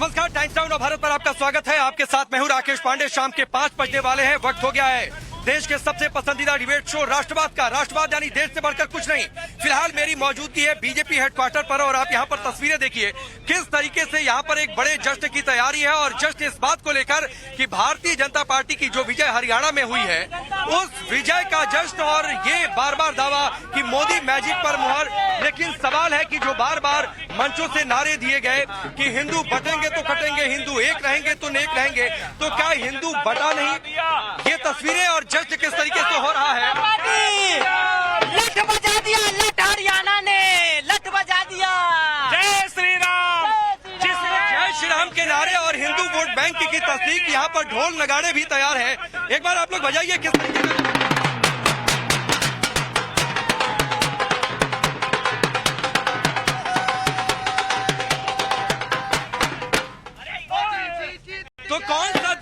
नमस्कार, times now Bharat पर आपका स्वागत है। आपके साथ मैं हूं राकेश पांडे। शाम के 5 बजने वाले हैं। वक्त हो गया है देश के सबसे पसंदीदा डिबेट शो राष्ट्रवाद का। राष्ट्रवाद यानी देश से बढ़कर कुछ नहीं। फिलहाल मेरी मौजूदगी है बीजेपी हेडक्वार्टर पर और आप यहां पर तस्वीरें देखिए किस तरीके से यहां पर एक बड़े जश्न की तैयारी है और जश्न इस बात को लेकर कि भारतीय जनता पार्टी की जो विजय हरियाणा में हुई है उस विजय का जश्न। और ये बार बार दावा कि मोदी मैजिक पर मुहर। लेकिन सवाल है कि जो बार बार मंचों से नारे दिए गए कि हिंदू बटेंगे तो कटेंगे, हिंदू एक रहेंगे तो नेक रहेंगे, तो क्या हिंदू बटा नहीं? ये तस्वीरें और जश्न किस तरीके से हो रहा है। लठ बजा दिया, लठ हरियाणा ने लठ बजा दिया। जय श्री राम। जय श्री राम के नारे और हिंदू वोट बैंक की तस्दीक। यहाँ पर ढोल नगाड़े भी तैयार है। एक बार आप लोग बजाइए किस तरीके से। तो कौन सा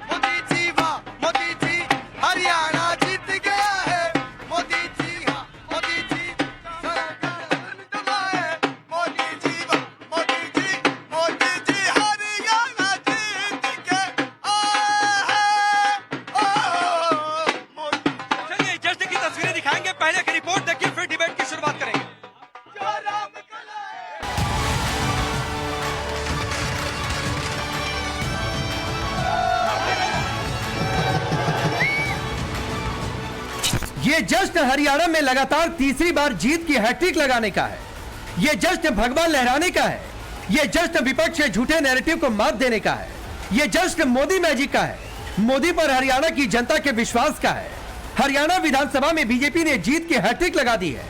मोदी जी वाह, मोदी जी हरियाणा जीत गया है। मोदी जी हाँ, मोदी जी है। मोदी जी वाह, मोदी जी हरियाणा जीत के आए हैं। चलिए जश्न की तस्वीरें दिखाएंगे। पहले की रिपोर्ट देखिए फिर डिबेट की शुरुआत करेंगे। ये जश्न हरियाणा में लगातार तीसरी बार जीत की हैट्रिक लगाने का है। ये जश्न भगवान लहराने का है। ये जश्न विपक्ष के झूठे नैरेटिव को मात देने का है। ये जश्न मोदी मैजिक का है। मोदी पर हरियाणा की जनता के विश्वास का है। हरियाणा विधानसभा में बीजेपी ने जीत की हैट्रिक लगा दी है।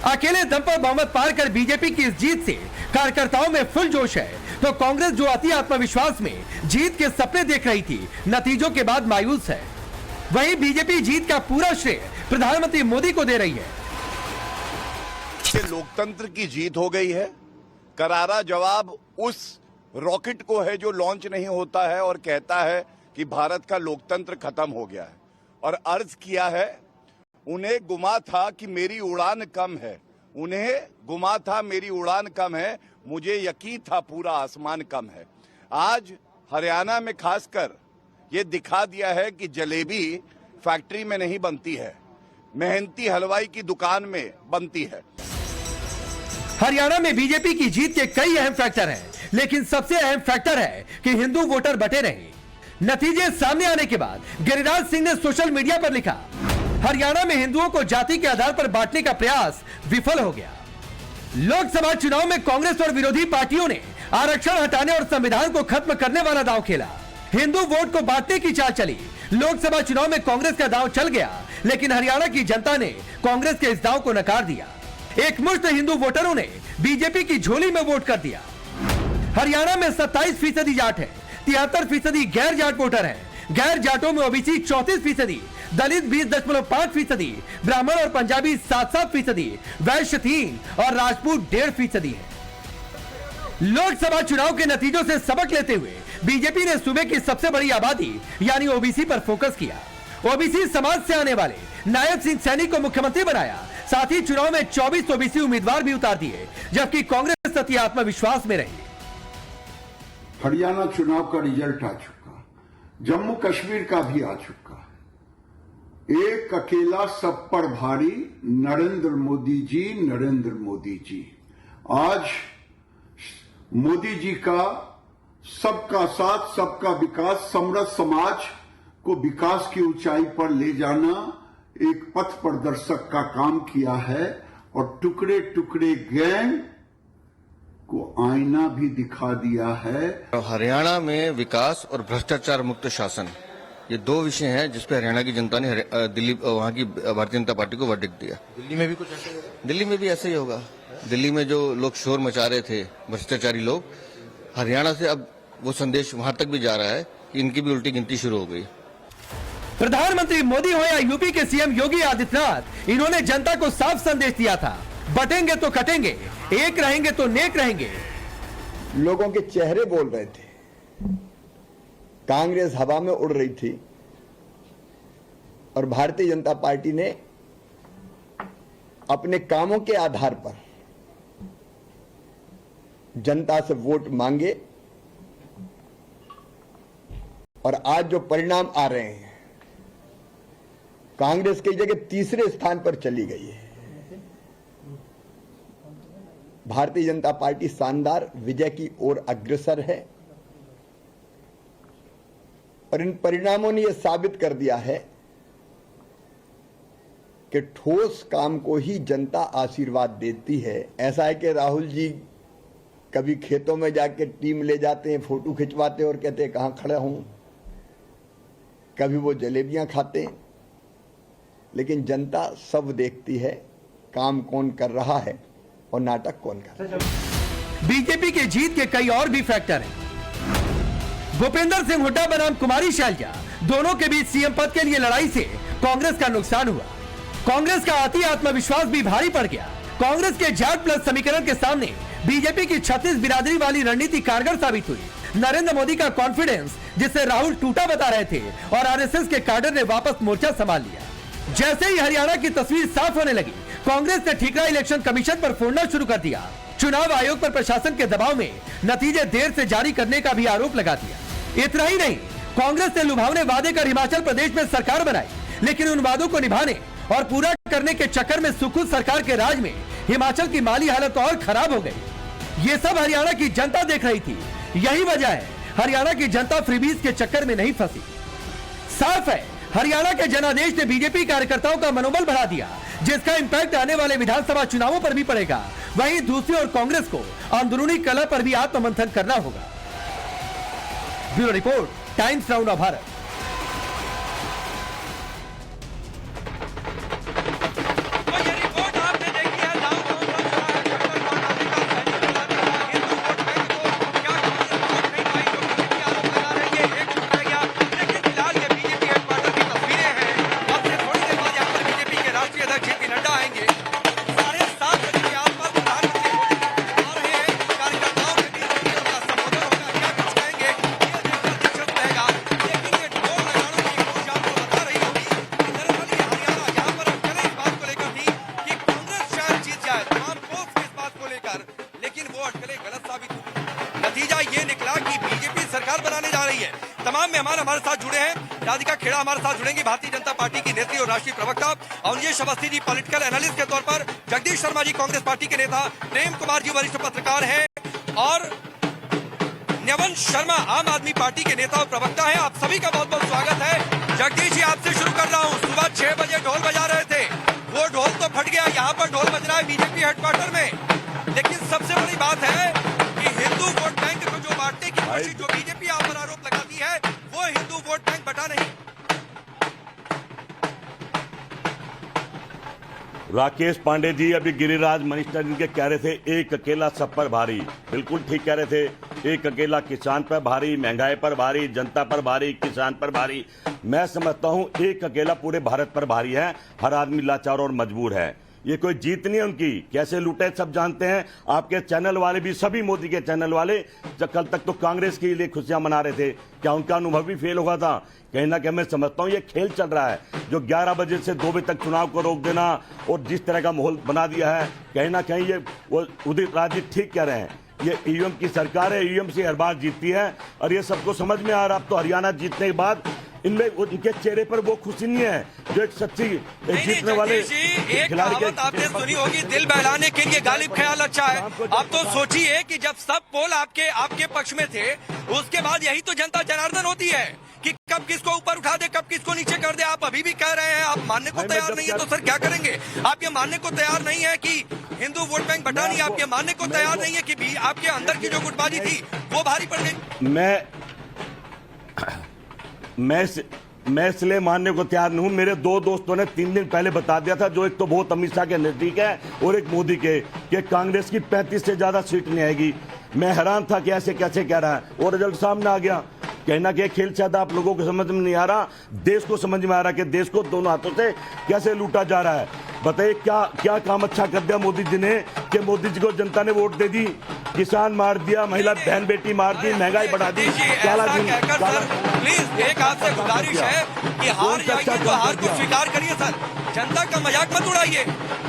अकेले दम पर बहुमत पार कर बीजेपी की इस जीत से कार्यकर्ताओं में फुल जोश है। तो कांग्रेस जो अति आत्मविश्वास में जीत के सपने देख रही थी, नतीजों के बाद मायूस है। वहीं बीजेपी जीत का पूरा श्रेय प्रधानमंत्री मोदी को दे रही है। लोकतंत्र की जीत हो गई है। करारा जवाब उस रॉकेट को है जो लॉन्च नहीं होता है और कहता है कि भारत का लोकतंत्र खत्म हो गया है। और अर्ज किया है, उन्हें गुमा था कि मेरी उड़ान कम है, उन्हें गुमा था मेरी उड़ान कम है, मुझे यकीन था पूरा आसमान कम है। आज हरियाणा में खासकर ये दिखा दिया है कि जलेबी फैक्ट्री में नहीं बनती है, मेहनती हलवाई की दुकान में बनती है। हरियाणा में बीजेपी की जीत के कई अहम फैक्टर हैं, लेकिन सबसे अहम फैक्टर है कि हिंदू वोटर बटे रहे। नतीजे सामने आने के बाद गिरिराज सिंह ने सोशल मीडिया पर लिखा, हरियाणा में हिंदुओं को जाति के आधार पर बांटने का प्रयास विफल हो गया। लोकसभा चुनाव में कांग्रेस और विरोधी पार्टियों ने आरक्षण हटाने और संविधान को खत्म करने वाला दांव खेला। हिंदू वोट को बांटने की चाल चली। लोकसभा चुनाव में कांग्रेस का दांव चल गया, लेकिन हरियाणा की जनता ने कांग्रेस के इस दांव को नकार दिया। एक मुश्त हिंदू वोटरों ने बीजेपी की झोली में वोट कर दिया। हरियाणा में 27% जाट है, 73% गैर जाट वोटर है। गैर जाटों में ओबीसी 34%, दलित 20.5%, ब्राह्मण और पंजाबी 7-7%, वैश्य 3% और राजपूत 1.5% है। लोकसभा चुनाव के नतीजों से सबक लेते हुए बीजेपी ने सूबे की सबसे बड़ी आबादी यानी ओबीसी पर फोकस किया। ओबीसी समाज से आने वाले नायब सिंह सैनी को मुख्यमंत्री बनाया। साथ ही चुनाव में 24 ओबीसी उम्मीदवार भी उतार दिए, जबकि कांग्रेस अति आत्मविश्वास में रही। हरियाणा चुनाव का रिजल्ट आ चुका, जम्मू कश्मीर का भी आ चुका। एक अकेला सब पर भारी, नरेंद्र मोदी जी, नरेंद्र मोदी जी। आज मोदी जी का सबका साथ, सबका विकास, समृद्ध समाज को विकास की ऊंचाई पर ले जाना एक पथ प्रदर्शक का काम किया है और टुकड़े टुकड़े गैंग को आईना भी दिखा दिया है। हरियाणा में विकास और भ्रष्टाचार मुक्त शासन, ये दो विषय हैं जिस पर हरियाणा की जनता ने दिल्ली वहां की भारतीय जनता पार्टी को वर्डिक्ट दिया। दिल्ली में भी कुछ ऐसा ही? दिल्ली में भी ऐसा ही होगा। दिल्ली में जो लोग शोर मचा रहे थे भ्रष्टाचारी लोग, हरियाणा से अब वो संदेश वहां तक भी जा रहा है कि इनकी भी उल्टी गिनती शुरू हो गई। प्रधानमंत्री मोदी हो या यूपी के सीएम योगी आदित्यनाथ, इन्होंने जनता को साफ संदेश दिया था, बटेंगे तो कटेंगे, एक रहेंगे तो नेक रहेंगे। लोगों के चेहरे बोल रहे थे, कांग्रेस हवा में उड़ रही थी और भारतीय जनता पार्टी ने अपने कामों के आधार पर जनता से वोट मांगे और आज जो परिणाम आ रहे हैं, कांग्रेस की जगह तीसरे स्थान पर चली गई है। भारतीय जनता पार्टी शानदार विजय की ओर अग्रसर है और इन परिणामों ने यह साबित कर दिया है कि ठोस काम को ही जनता आशीर्वाद देती है। ऐसा है कि राहुल जी कभी खेतों में जाके टीम ले जाते हैं, फोटो खिंचवाते और कहते हैं कहां खड़ा हूं, कभी वो जलेबियां खाते हैं, लेकिन जनता सब देखती है काम कौन कर रहा है और नाटक कौन कर रहा है। बीजेपी की जीत के कई और भी फैक्टर हैं। भूपेंद्र सिंह हुड्डा बनाम कुमारी शैलजा, दोनों के बीच सीएम पद के लिए लड़ाई से कांग्रेस का नुकसान हुआ। कांग्रेस का अति आत्मविश्वास भी भारी पड़ गया। कांग्रेस के जाट प्लस समीकरण के सामने बीजेपी की 36 बिरादरी वाली रणनीति कारगर साबित हुई। नरेंद्र मोदी का कॉन्फिडेंस, जिसे राहुल टूटा बता रहे थे, और आरएसएस के कैडर ने वापस मोर्चा संभाल लिया। जैसे ही हरियाणा की तस्वीर साफ होने लगी, कांग्रेस ने ठीकरा इलेक्शन कमीशन पर फोड़ना शुरू कर दिया। चुनाव आयोग पर प्रशासन के दबाव में नतीजे देर से जारी करने का भी आरोप लगा दिया। इतना ही नहीं, कांग्रेस ने लुभावने वादे कर हिमाचल प्रदेश में सरकार बनाई, लेकिन उन वादों को निभाने और पूरा करने के चक्कर में सुखद सरकार के राज में हिमाचल की माली हालत और खराब हो गई। ये सब हरियाणा की जनता देख रही थी। यही वजह है हरियाणा की जनता फ्रीबीज के चक्कर में नहीं फंसी। साफ है, हरियाणा के जनादेश ने बीजेपी कार्यकर्ताओं का मनोबल बढ़ा दिया, जिसका इंपैक्ट आने वाले विधानसभा चुनावों पर भी पड़ेगा। वहीं दूसरी ओर कांग्रेस को अंदरूनी कलह पर भी आत्ममंथन करना होगा। Bureau report, times now Bharat. तो ये रिपोर्ट आपने देखी है। गांव गांव हिंदू वोट बैंक को क्या वोट नहीं पाई, जो बीजेपी आरोप लगा रही है, एक छूट रह गया। लेकिन फिलहाल ये बीजेपी हेडक्वार्टर की तस्वीरें हैं। अब से थोड़ी देर बाद यहाँ पर बीजेपी के राष्ट्रीय अध्यक्ष जेपी नड्डा आएंगे। 7:30 बजे के आसपास प्रधानमंत्री मोदी आ रहे हैं। कार्यकर्ताओं के बीच उनका संबोधन होगा, क्या कुछ कहेंगे ये देखकर दिलचस्प रहेगा। लेकिन ये ढोल नगाड़ों की गूंज आपको बता रही होगी कि दरअसल ये हरियाणा यहाँ पर अटकलें इस बात को लेकर थी कि कांग्रेस शायद जीत जाए, तमाम पोल्स इस बात को लेकर, लेकिन वो अटकलें गलत साबित हुई। नतीजा ये निकला कि बीजेपी सरकार बनाने जा रही है। तमाम मेहमान हमारे साथ जुड़े हैं। राधिका खेड़ा हमारे साथ जुड़ेंगी, भारतीय जनता पार्टी की नेत्री और राष्ट्रीय प्रवक्ता। अवनीश अवस्थी जी पॉलिटिकल एनालिस्ट के तौर पर, जगदीश शर्मा जी कांग्रेस पार्टी के नेता, प्रेम कुमार जी वरिष्ठ पत्रकार हैं, और न्यवन शर्मा आम आदमी पार्टी के नेता और प्रवक्ता है। आप सभी का बहुत बहुत स्वागत है। जगदीश जी, आपसे शुरू कर रहा हूँ। सुबह 6 बजे ढोल बजा रहे थे, वो ढोल तो फट गया, यहाँ पर ढोल बज रहा है बीजेपी हेडक्वार्टर में। लेकिन सबसे बड़ी बात है कि हिंदू वोट बैंक को जो बांटने की कोशिश जो बीजेपी आप पर आरोप लगाती है, वो हिंदू वोट बैंक बटा नहीं। राकेश पांडे जी अभी गिरिराज मनीषा जी के कह रहे थे एक अकेला सब पर भारी, बिल्कुल ठीक कह रहे थे। एक अकेला किसान पर भारी, महंगाई पर भारी, जनता पर भारी, किसान पर भारी। मैं समझता हूं एक अकेला पूरे भारत पर भारी है। हर आदमी लाचार और मजबूर है। ये कोई जीत नहीं है उनकी। कैसे लूटे सब जानते हैं। आपके चैनल वाले भी, सभी मोदी के चैनल वाले कल तक तो कांग्रेस के लिए खुशियां मना रहे थे। क्या उनका अनुभव भी फेल होगा था? कहीं ना कहीं मैं समझता हूं ये खेल चल रहा है, जो 11 बजे से 2 बजे तक चुनाव को रोक देना और जिस तरह का माहौल बना दिया है, कहीं ना कहीं ये वो उदित राज जी ठीक कह रहे हैं। ये ईवीएम की सरकार है, ईवीएम से हर बार जीतती है और ये सबको समझ में आ रहा। अब तो हरियाणा जीतने के बाद इनमें उनके चेहरे पर वो खुशी नहीं है जो एक सच्ची जीतने वाले एक कहावत आपने सुनी होगी, दिल बहलाने के लिए गालिब ख्याल अच्छा है। अब तो सोचिए कि जब सब पोल आपके पक्ष में थे, उसके बाद यही तो जनता जनार्दन होती है कि कब किसको ऊपर उठा दे, कब किसको नीचे कर दे। आप अभी भी कह रहे हैं, आप मानने को तैयार नहीं है, तो सर क्या करेंगे? आप ये मानने को तैयार नहीं है कि हिंदू वोट बैंक बटा नहीं, आप ये मानने को तैयार नहीं है कि आपके अंदर की जो गुटबाजी थी वो भारी पड़ गई। मैं इसलिए मानने को तैयार नहीं हूं। मेरे 2 दोस्तों ने 3 दिन पहले बता दिया था, जो एक तो बहुत अमित शाह के नजदीक है और एक मोदी के, कि कांग्रेस की 35 से ज्यादा सीट नहीं आएगी। मैं हैरान था कि ऐसे कैसे कह रहा है और रिजल्ट सामने आ गया। कहना कि खेल शायद आप लोगों को समझ में नहीं आ रहा, देश को समझ में आ रहा कि देश को दोनों हाथों से कैसे लूटा जा रहा है। बताइए क्या काम अच्छा कर दिया मोदी जी ने कि मोदी जी को जनता ने वोट दे दी, किसान मार दिया, महिला बहन बेटी मार दी, महंगाई बढ़ा दी। प्लीज एक आपसे गुजारिश है कि हार जाइए तो हार को स्वीकार करिए सर। जनता का मजाक मत उड़ाइए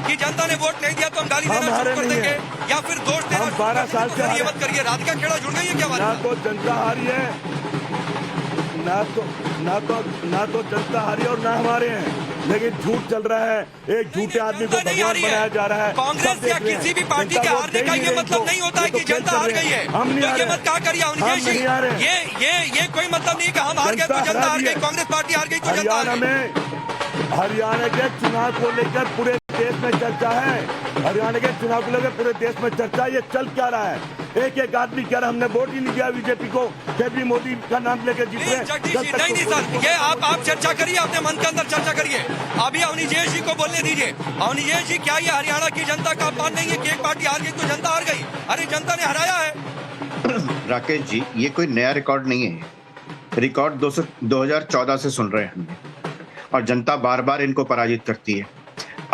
कि जनता ने वोट नहीं दिया तो हम गाली देना शुरू कर देंगे या फिर दोष देना। हम 12 साल से ये मत करिए। राधिका खेड़ा जुड़ गई है क्या? तो जनता हारी है ना तो जनता हारी और ना हमारे हैं, लेकिन झूठ चल रहा है। एक झूठे आदमी को भगवान बनाया जा रहा है। कांग्रेस या किसी भी पार्टी के हारने का ये मतलब नहीं होता है कि जनता हार गई है। हम नहीं तो आ ये रहे, मत कहा करिए अवनीश जी, ये कोई मतलब नहीं कि हम हार गए तो जनता हार गई, कांग्रेस पार्टी हार गई तो जनता हार गई। हरियाणा के चुनाव को लेकर पूरे देश में चर्चा है। हरियाणा के चुनाव को लेकर पूरे देश में चर्चा। ये चल क्या रहा है? एक आदमी कह रहा हमने वोट ही नहीं दिया बीजेपी को, फिर भी मोदी का नाम लेकर जीत रहे। नहीं सर, ये आप चर्चा करिए, अपने मन के अंदर चर्चा करिए। अभी अवनीश जी को बोलने दीजिए। अवनीश जी, क्या ये हरियाणा की जनता का अपमान नहीं है कि एक पार्टी हार गई तो जनता हार गई? अरे जनता ने हराया है। राकेश जी, ये कोई नया रिकॉर्ड नहीं है। रिकॉर्ड 2014 से सुन रहे हैं हमने, और जनता बार बार इनको पराजित करती है।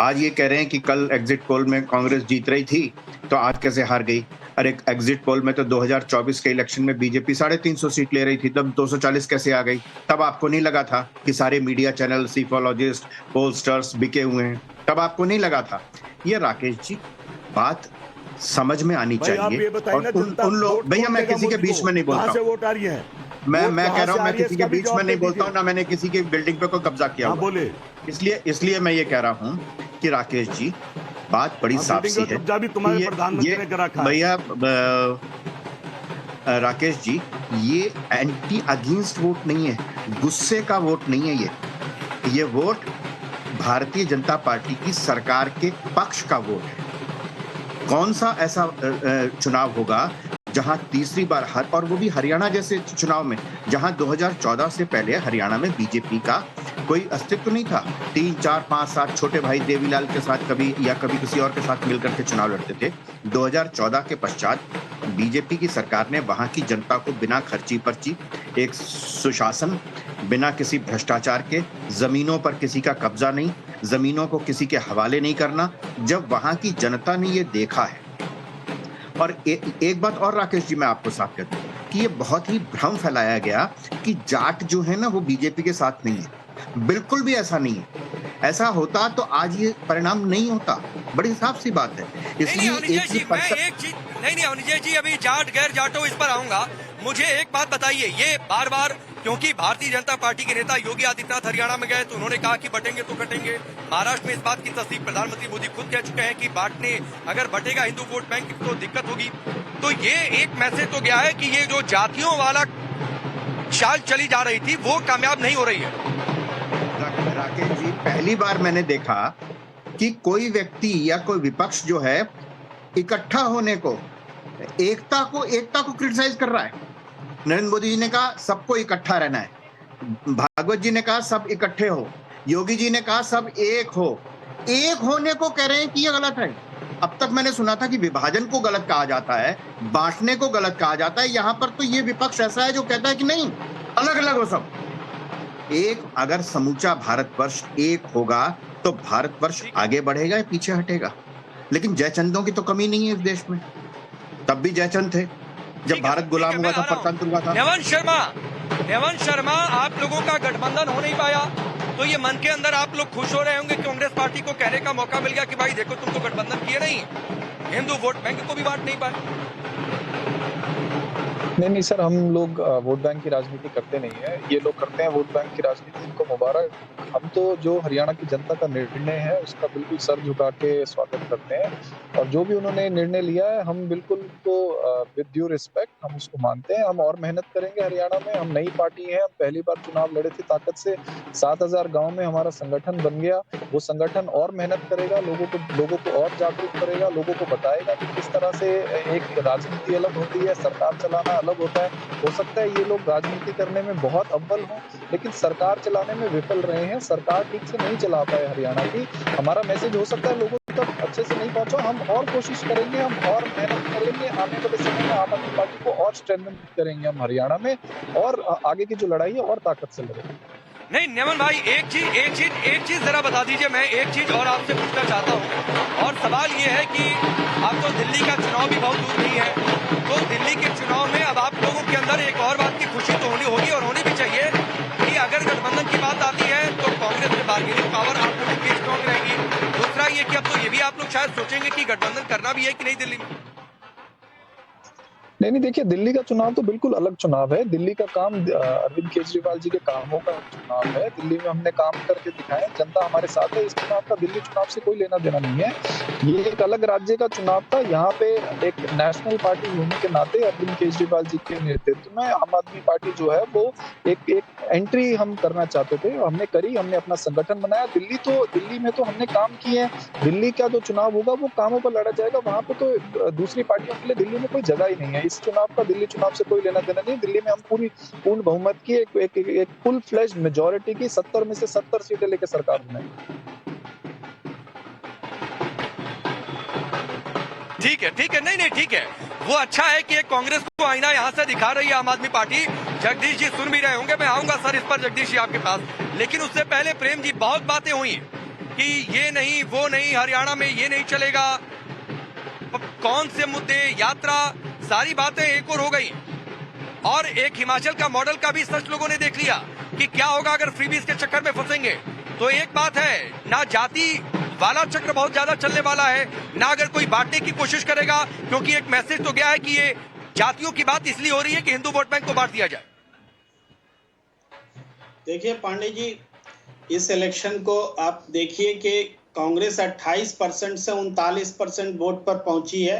आज ये कह रहे हैं कि कल एग्जिट पोल में कांग्रेस जीत रही थी तो आज कैसे हार गई। अरे एग्जिट पोल में तो 2024 के इलेक्शन में बीजेपी 350 सीट ले रही थी, तब 240 कैसे आ गई? तब आपको नहीं लगा था कि सारे मीडिया चैनल, सीफोलॉजिस्ट, पोलस्टर्स बिके हुए हैं? तब आपको नहीं लगा था? ये राकेश जी बात समझ में आनी चाहिए। और उन लोग, भैया मैं किसी के बीच में नहीं बोलता हूँ, वोट आ रही है, मैं कह रहा हूँ मैं किसी के बीच में नहीं बोलता हूँ, ना मैंने किसी की बिल्डिंग पे कोई कब्जा किया हुआ। बोले इसलिए मैं ये कह रहा हूँ कि राकेश जी बात बड़ी साफ सी है। भैया राकेश जी, ये एंटी अगेंस्ट वोट नहीं है, गुस्से का वोट नहीं है। ये वोट भारतीय जनता पार्टी की सरकार के पक्ष का वोट है। कौन सा ऐसा चुनाव होगा जहां तीसरी बार और वो भी हरियाणा जैसे चुनाव में, जहां 2014 से पहले हरियाणा में बीजेपी का कोई अस्तित्व नहीं था। 3, 4, 5, 7 छोटे भाई देवीलाल के साथ कभी किसी और के साथ मिलकर के चुनाव लड़ते थे। 2014 के पश्चात बीजेपी की सरकार ने वहां की जनता को बिना खर्ची पर्ची, एक सुशासन, बिना किसी भ्रष्टाचार के, जमीनों पर किसी का कब्जा नहीं, जमीनों को किसी के हवाले नहीं करना, जब वहां की जनता ने ये देखा है। और एक बात और राकेश जी मैं आपको साफ कर दूं कि ये बहुत ही भ्रम फैलाया गया कि जाट जो है ना वो बीजेपी के साथ नहीं है। बिल्कुल भी ऐसा नहीं है। ऐसा होता तो आज ये परिणाम नहीं होता। बड़ी साफ सी बात है। इसलिए अवनीश जी, अभी जाट गैर जाटो इस पर आऊंगा। मुझे एक बात बताइए, ये बार बार, क्योंकि भारतीय जनता पार्टी के नेता योगी आदित्यनाथ हरियाणा में गए तो उन्होंने कहा कि बटेंगे तो कटेंगे। महाराष्ट्र में इस बात की तस्दीक प्रधानमंत्री मोदी खुद कह चुके हैं कि बांटने, अगर बटेगा हिंदू वोट बैंक तो दिक्कत होगी। तो ये एक मैसेज तो गया है कि ये जो जातियों वाला चाल चली जा रही थी वो कामयाब नहीं हो रही है। राकेश जी, पहली बार मैंने देखा कि कोई व्यक्ति या कोई विपक्ष जो है इकट्ठा होने को, एकता को क्रिटिसाइज कर रहा है। नरेंद्र मोदी जी ने कहा सबको इकट्ठा रहना है, भागवत जी ने कहा सब इकट्ठे हो, योगी जी ने कहा सब एक हो। एक होने को कह रहे हैं कि ये गलत है। अब तक मैंने सुना था कि विभाजन को गलत कहा जाता है, बांटने को गलत कहा जाता है। यहाँ पर तो ये विपक्ष ऐसा है जो कहता है कि नहीं, अलग अलग हो सब। एक अगर समूचा भारतवर्ष एक होगा तो भारतवर्ष आगे बढ़ेगा या पीछे हटेगा। लेकिन जयचंदों की तो कमी नहीं है इस देश में। तब भी जयचंद थे जब भारत गुलाम हुआ था, परतंत्र हुआ था। नेवन शर्मा, आप लोगों का गठबंधन हो नहीं पाया तो ये मन के अंदर आप लोग खुश हो रहे होंगे। कांग्रेस पार्टी को कहने का मौका मिल गया कि भाई देखो तुम तो गठबंधन किए नहीं, हिंदू वोट बैंक को भी बांट नहीं पाए। नहीं सर, हम लोग वोट बैंक की राजनीति करते नहीं है। ये लोग करते हैं वोट बैंक की राजनीति, इनको मुबारक। हम तो जो हरियाणा की जनता का निर्णय है उसका बिल्कुल सर झुका के स्वागत करते हैं, और जो भी उन्होंने निर्णय लिया है हम बिल्कुल उनको विद ड्यू रिस्पेक्ट हम उसको मानते हैं। हम और मेहनत करेंगे हरियाणा में। हम नई पार्टी है, हम पहली बार चुनाव लड़े थे ताकत से। 7000 गाँव में हमारा संगठन बन गया। वो संगठन और मेहनत करेगा, लोगों को और जागरूक करेगा, लोगों को बताएगा कि किस तरह से एक राजनीति अलग होती है, सरकार चलाना अलग होता है। हो सकता है ये लोग राजनीति करने में बहुत अव्वल हों, लेकिन सरकार चलाने में विफल रहे हैं। सरकार ठीक से नहीं चला पाए हरियाणा की। हमारा मैसेज हो सकता है लोगों तक अच्छे से नहीं पहुंचा। हम और कोशिश करेंगे, हम और मेहनत करेंगे। आने वाले समय में आम आदमी पार्टी को और स्ट्रेंथन करेंगे हम हरियाणा में, और आगे की जो लड़ाई है और ताकत से लड़ेंगे। नहीं नेमन भाई, एक चीज जरा बता दीजिए। मैं एक चीज और आपसे पूछना चाहता हूँ, और सवाल ये है कि अब तो दिल्ली का चुनाव भी बहुत दूर नहीं है, तो दिल्ली के चुनाव में अब आप लोगों के अंदर एक और बात की खुशी तो होनी होगी और होनी भी चाहिए कि अगर गठबंधन की बात आती है तो कांग्रेस में बार्गेनिंग पावर आप लोगों की स्ट्रॉन्ग रहेगी। दूसरा ये कि अब तो ये भी आप लोग शायद सोचेंगे कि गठबंधन करना भी है कि नहीं दिल्ली में। नहीं देखिए, दिल्ली का चुनाव तो बिल्कुल अलग चुनाव है। दिल्ली का काम अरविंद केजरीवाल जी के कामों का चुनाव है। दिल्ली में हमने काम करके दिखाए, जनता हमारे साथ है। इस चुनाव का दिल्ली चुनाव से कोई लेना देना नहीं है। ये एक अलग राज्य का चुनाव था। यहाँ पे एक नेशनल पार्टी होने के नाते अरविंद केजरीवाल जी के नेतृत्व में आम आदमी पार्टी जो है वो एक एंट्री हम करना चाहते थे, हमने करी। हमने अपना संगठन बनाया। दिल्ली में तो हमने काम किए। दिल्ली का जो चुनाव होगा वो कामों पर लड़ा जाएगा। वहां पे तो दूसरी पार्टियों के लिए दिल्ली में कोई जगह ही नहीं है। इस चुनाव का दिल्ली चुनाव से कोई लेना देना नहीं। दिल्ली में हम पूर्ण बहुमत की एक फुल फ्लैश मेजॉरिटी की 70 में से 70 सीटें लेकर सरकार बनाएगी। ठीक है, नहीं ठीक है। वो अच्छा है कि एक कांग्रेस को आईना यहां से दिखा रही है आम आदमी पार्टी। जगदीश जी सुन भी रहे होंगे, मैं आऊंगा सर इस पर जगदीश जी आपके पास, लेकिन उससे पहले प्रेम जी, बहुत बातें हुई कि ये नहीं वो नहीं, हरियाणा में ये नहीं चलेगा, कौन से मुद्दे, यात्रा, सारी बातें एक और हो गई। और एक हिमाचल का मॉडल का भी सच लोगों ने देख लिया कि क्या होगा अगर फ्रीबीज के चक्कर में फंसेंगे। तो एक बात है, ना जाति वाला चक्र बहुत ज्यादा चलने वाला है, ना अगर कोई बांटने की कोशिश करेगा, क्योंकि एक मैसेज तो गया है कि ये जातियों की बात इसलिए हो रही है कि हिंदू वोट बैंक को बांट दिया जाए। देखिए पांडे जी, इस इलेक्शन को आप देखिए कि कांग्रेस 28% से 39% वोट पर पहुंची है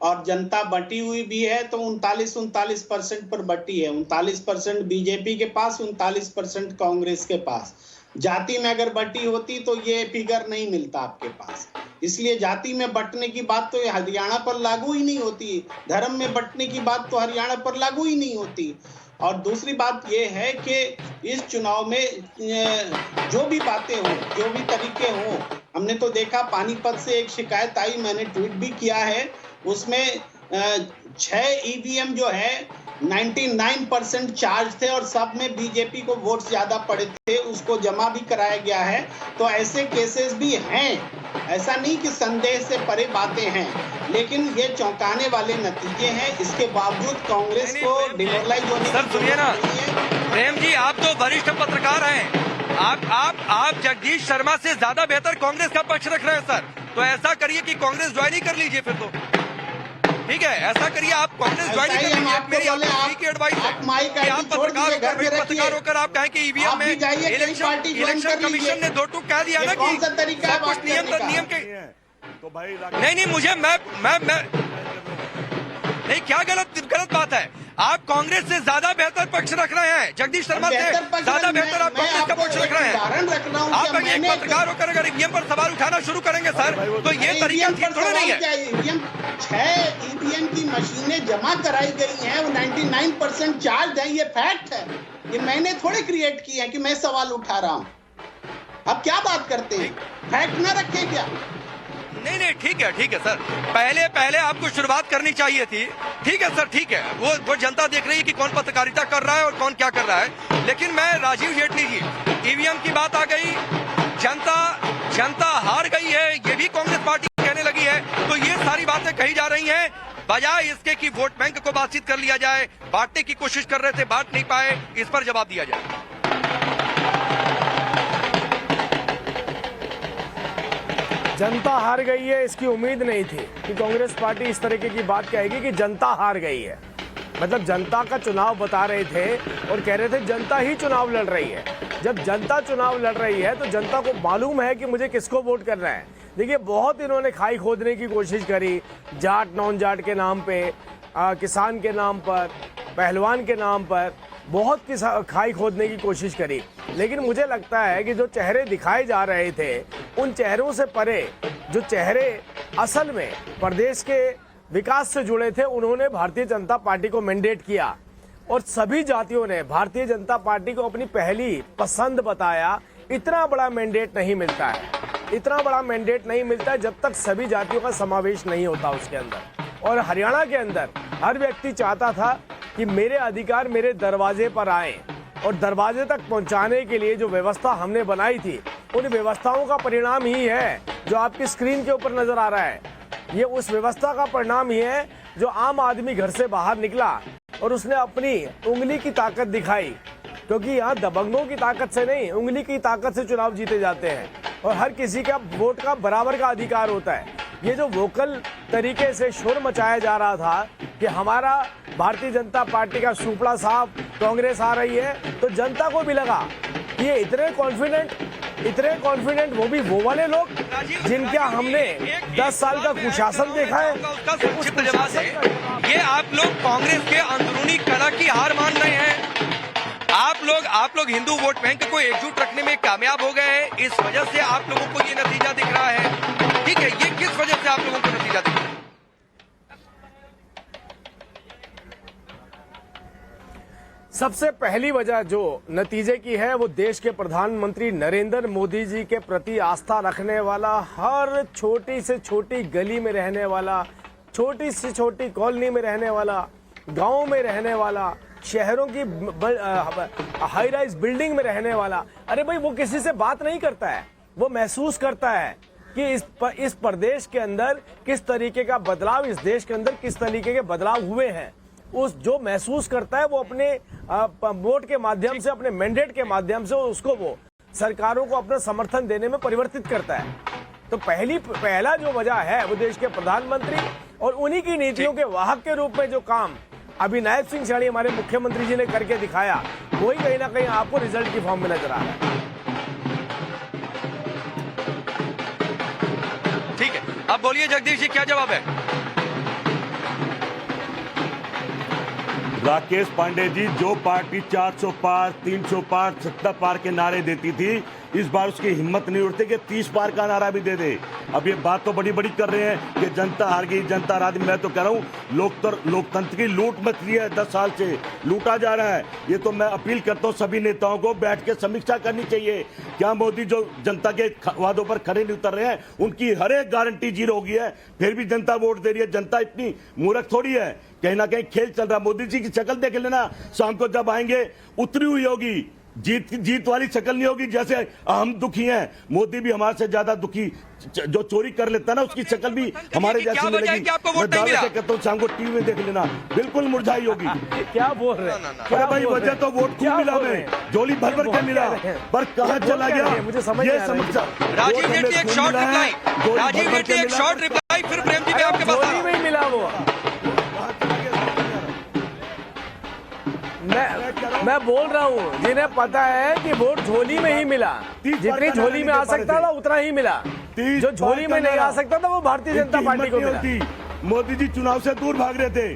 और जनता बटी हुई भी है, तो 39% पर बटी है। 39% बीजेपी के पास, 39% कांग्रेस के पास। जाति में अगर बटी होती तो ये फिगर नहीं मिलता आपके पास। इसलिए जाति में बंटने की बात तो हरियाणा पर लागू ही नहीं होती। धर्म में बंटने की बात तो हरियाणा पर लागू ही नहीं होती। और दूसरी बात यह है कि इस चुनाव में जो भी बातें हों, जो भी तरीके हों, हमने तो देखा पानीपत से एक शिकायत आई, मैंने ट्वीट भी किया है। उसमें 6 ईवीएम जो है 99% चार्ज थे और सब में बीजेपी को वोट ज्यादा पड़े थे, उसको जमा भी कराया गया है। तो ऐसे केसेस भी हैं, ऐसा नहीं कि संदेह से परे बातें हैं, लेकिन ये चौंकाने वाले नतीजे हैं। इसके बावजूद कांग्रेस को डिमोरलाइज होने सर सुनिए ना प्रेम जी, आप तो वरिष्ठ पत्रकार हैं, आप जगदीश शर्मा से ज्यादा बेहतर कांग्रेस का पक्ष रख रहे हैं सर। तो ऐसा करिए कि कांग्रेस ज्वाइन ही कर लीजिए फिर तो। ठीक है, ऐसा करिए, आप कांग्रेस ज्वाइन कर लीजिए। मेरी आपकी एडवाइस है कि आप पत्रकार होकर आप कहें कि ईवीएम में इलेक्शन कमीशन ने 2 टूक कह दिया ना कि सब कुछ नियम के। तो भाई नहीं मुझे मैं नहीं, क्या गलत बात है। आप कांग्रेस से ज्यादा बेहतर पक्ष रख रहे हैं, जगदीश शर्मा से ज्यादा बेहतर आप कांग्रेस का पक्ष रख रहे हैं। आप एक पत्रकार होकर अगर ईवीएम पर सवाल उठाना शुरू करेंगे सर, तो ये तरीका ठीक थोड़ा नहीं है। 6 ईवीएम की मशीनें जमा कराई गई हैं, वो 99% चार्ज है, ये फैक्ट है। ये मैंने थोड़े क्रिएट की है कि मैं सवाल उठा रहा हूँ। अब क्या बात करते हैं, फैक्ट ना रखें क्या? नहीं ठीक है सर, पहले आपको शुरुआत करनी चाहिए थी। ठीक है सर, ठीक है, वो जनता देख रही है कि कौन पत्रकारिता कर रहा है और कौन क्या कर रहा है। लेकिन मैं राजीव जेटली जी, ईवीएम की बात आ गई, जनता हार गई है, ये भी कांग्रेस पार्टी कहने लगी है। तो ये सारी बातें कही जा रही हैं, बजाय इसके कि वोट बैंक को बातचीत कर लिया जाए। बांटने की कोशिश कर रहे थे, बांट नहीं पाए, इस पर जवाब दिया जाए। जनता हार गई है, इसकी उम्मीद नहीं थी कि कांग्रेस पार्टी इस तरीके की बात कहेगी कि जनता हार गई है। मतलब जनता का चुनाव बता रहे थे और कह रहे थे जनता ही चुनाव लड़ रही है। जब जनता चुनाव लड़ रही है तो जनता को मालूम है कि मुझे किसको वोट करना है। देखिए, बहुत इन्होंने खाई खोदने की कोशिश करी, जाट नॉन जाट के नाम पे, किसान के नाम पर, पहलवान के नाम पर बहुत खाई खोदने की कोशिश करी। लेकिन मुझे लगता है कि जो चेहरे दिखाए जा रहे थे, उन चेहरों से परे जो चेहरे असल में प्रदेश के विकास से जुड़े थे, उन्होंने भारतीय जनता पार्टी को मैंडेट किया और सभी जातियों ने भारतीय जनता पार्टी को अपनी पहली पसंद बताया। इतना बड़ा मैंडेट नहीं मिलता है, इतना बड़ा मैंडेट नहीं मिलता है जब तक सभी जातियों का समावेश नहीं होता उसके अंदर। और हरियाणा के अंदर हर व्यक्ति चाहता था कि मेरे अधिकार मेरे दरवाजे पर आए, और दरवाजे तक पहुंचाने के लिए जो व्यवस्था हमने बनाई थी, उन व्यवस्थाओं का परिणाम ही है जो आपकी स्क्रीन के ऊपर नजर आ रहा है। ये उस व्यवस्था का परिणाम ही है जो आम आदमी घर से बाहर निकला और उसने अपनी उंगली की ताकत दिखाई, क्योंकि यहाँ दबंगों की ताकत से नहीं, उंगली की ताकत से चुनाव जीते जाते हैं और हर किसी का वोट का बराबर का अधिकार होता है। ये जो वोकल तरीके से शोर मचाया जा रहा था कि हमारा भारतीय जनता पार्टी का सुपड़ा साहब कांग्रेस आ रही है, तो जनता को भी लगा कि ये इतने कॉन्फिडेंट वो भी वो वाले लोग जिनका हमने 10 साल का कुशासन देखा है। उसका संक्षिप्त जवाब है, ये आप लोग कांग्रेस के अंदरूनी कला की हार मान रहे हैं। आप लोग हिंदू वोट बैंक को एकजुट रखने में कामयाब हो गए हैं, इस वजह से आप लोगों को ये नतीजा दिख रहा है। ठीक है, ये किस वजह से आप लोगों को नतीजा दिख रहा है? सबसे पहली वजह जो नतीजे की है वो देश के प्रधानमंत्री नरेंद्र मोदी जी के प्रति आस्था रखने वाला, हर छोटी से छोटी गली में रहने वाला, छोटी से छोटी कॉलोनी में रहने वाला, गांव में रहने वाला, शहरों की हाई राइज बिल्डिंग में रहने वाला, अरे भाई वो किसी से बात नहीं करता है, वो महसूस करता है कि इस प्रदेश के अंदर किस तरीके का बदलाव, इस देश के अंदर किस तरीके के बदलाव हुए हैं। उस जो महसूस करता है वो अपने वोट के माध्यम से, अपने मैंडेट के माध्यम से उसको वो सरकारों को अपना समर्थन देने में परिवर्तित करता है। तो पहला जो वजह है वो देश के प्रधानमंत्री और उन्हीं की नीतियों के वाहक के रूप में जो काम अभी नायब सिंह सैनी हमारे मुख्यमंत्री जी ने करके दिखाया, वही कहीं ना कहीं आपको रिजल्ट की फॉर्म में नजर आ रहा है। ठीक है, अब बोलिए जगदीश जी, क्या जवाब है? राकेश पांडे जी, जो पार्टी 400 पार, 300 पार, 70 पार के नारे देती थी, इस बार उसकी हिम्मत नहीं उठती कि 30 पार का नारा भी दे दे। अब ये बात तो बड़ी बड़ी कर रहे हैं कि जनता हार गई, जनता हार गई। मैं तो कह रहा हूँ लोकतंत्र की लूट मच रही है, 10 साल से लूटा जा रहा है। ये तो मैं अपील करता हूँ सभी नेताओं को बैठ के समीक्षा करनी चाहिए। क्या मोदी जो जनता के वादों पर खड़े नहीं उतर रहे हैं, उनकी हर एक गारंटी जीरो हो गई है, फिर भी जनता वोट दे रही है। जनता इतनी मूर्ख थोड़ी है, कहीं ना कहीं खेल चल रहा। मोदी जी की शक्ल देख लेना, शाम को जब आएंगे उतरी हुई होगी, जीत वाली शक्ल नहीं होगी। जैसे हम दुखी हैं, मोदी भी हमारे से ज्यादा दुखी, जो चोरी कर लेता है ना उसकी शक्ल भी हमारे जैसी मिलेगी। मैं दावे से कहता हूँ शाम को टीवी में देख लेना, बिल्कुल मुरझाई होगी। क्या बोल रहे हैं? अरे भाई वजह तो वोट खूब मिला, हमें झोली भर भर के मिला, पर कहाँ चला गया मुझे समझ ये समस्या। राजीव जेटली एक शॉर्ट रिप्लाई, राजीव जेटली एक शॉर्ट रिप्लाई, फिर प्रेम जी मैं आपके पास आ रहा हूं। मिला वो, मैं बोल रहा हूँ जिन्हें पता है कि वोट झोली में ही मिला, जितनी झोली में आ सकता था उतना ही मिला, जो झोली में नहीं आ सकता था वो भारतीय जनता पार्टी को मिला। मोदी जी चुनाव से दूर भाग रहे थे,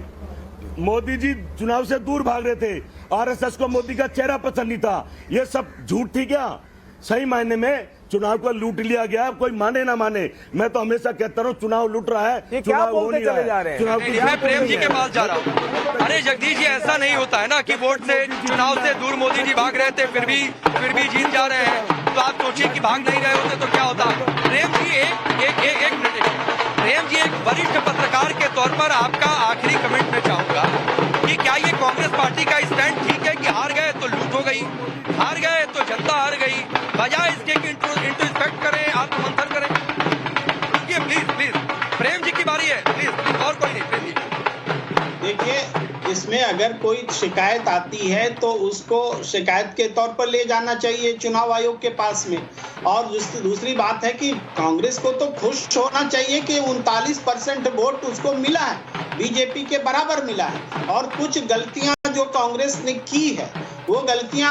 मोदी जी चुनाव से दूर भाग रहे थे। आरएसएस को मोदी का चेहरा पसंद नहीं था। ये सब झूठ थी क्या? सही मायने में चुनाव को लूट लिया गया। कोई माने ना माने, मैं तो हमेशा कहता हूँ चुनाव लूट रहा है, चुनाव हो नहीं रहा है। मैं प्रेम जी के पास जा रहा हूँ। अरे जगदीश जी, ऐसा नहीं होता है ना कि वोट से, चुनाव से दूर मोदी जी भाग रहे थे, फिर भी जीत जा रहे हैं। तो आप सोचिए कि भाग नहीं रहे होते तो क्या होता। प्रेम जी एक मिनट, प्रेम जी एक वरिष्ठ पत्रकार के तौर पर आपका आखिरी कमेंट मैं चाहूंगा कि क्या ये कांग्रेस पार्टी का स्टैंड ठीक है कि हार गए तो लूट हो गई, हार गए तो जनता हार गई, बजाय इसके कि इंट्रोस्पेक्ट करें, आत्ममंथन करें? प्लीज प्रेम जी की बारी है, प्लीज, और कोई नहीं। प्रेम जी देखिए, इसमें अगर कोई शिकायत आती है तो उसको शिकायत के तौर पर ले जाना चाहिए चुनाव आयोग के पास में। और दूसरी बात है कि कांग्रेस को तो खुश होना चाहिए कि 39% वोट उसको मिला है, बीजेपी के बराबर मिला है। और कुछ गलतियां जो कांग्रेस ने की है वो गलतियां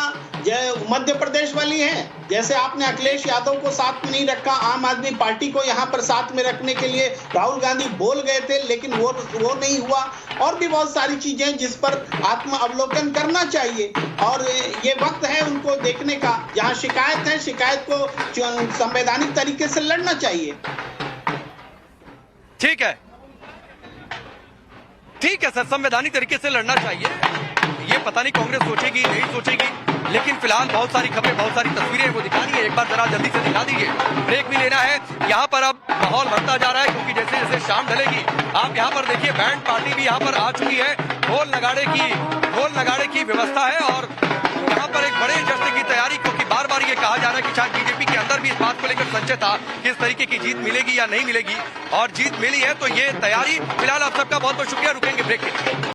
मध्य प्रदेश वाली हैं। जैसे आपने अखिलेश यादव को साथ में नहीं रखा, आम आदमी पार्टी को यहाँ पर साथ में रखने के लिए राहुल गांधी बोल गए थे लेकिन वो नहीं हुआ। और भी बहुत सारी चीजें जिस पर आत्म अवलोकन करना चाहिए और ये वक्त है उनको देखने का। जहाँ शिकायत है, शिकायत को संवैधानिक तरीके से लड़ना चाहिए। ठीक है सर, संवैधानिक तरीके से लड़ना चाहिए। ये पता नहीं कांग्रेस सोचेगी नहीं सोचेगी, लेकिन फिलहाल बहुत सारी खबरें, बहुत सारी तस्वीरें वो दिखानी है। एक बार जरा जल्दी से दिखा दीजिए, ब्रेक भी लेना है। यहाँ पर अब माहौल बढ़ता जा रहा है क्योंकि जैसे जैसे शाम ढलेगी, आप यहाँ पर देखिए बैंड पार्टी भी यहाँ पर आ चुकी है, ढोल नगाड़े की व्यवस्था है और यहाँ पर एक बड़े जश्न की तैयारी, क्योंकि बार बार ये कहा जा रहा है कि शायद बीजेपी के अंदर भी इस बात को लेकर संशय था कि इस तरीके की जीत मिलेगी या नहीं मिलेगी, और जीत मिली है। तो ये तैयारी फिलहाल आप सबका बहुत बहुत शुक्रिया। रुकेंगे ब्रेक के लिए।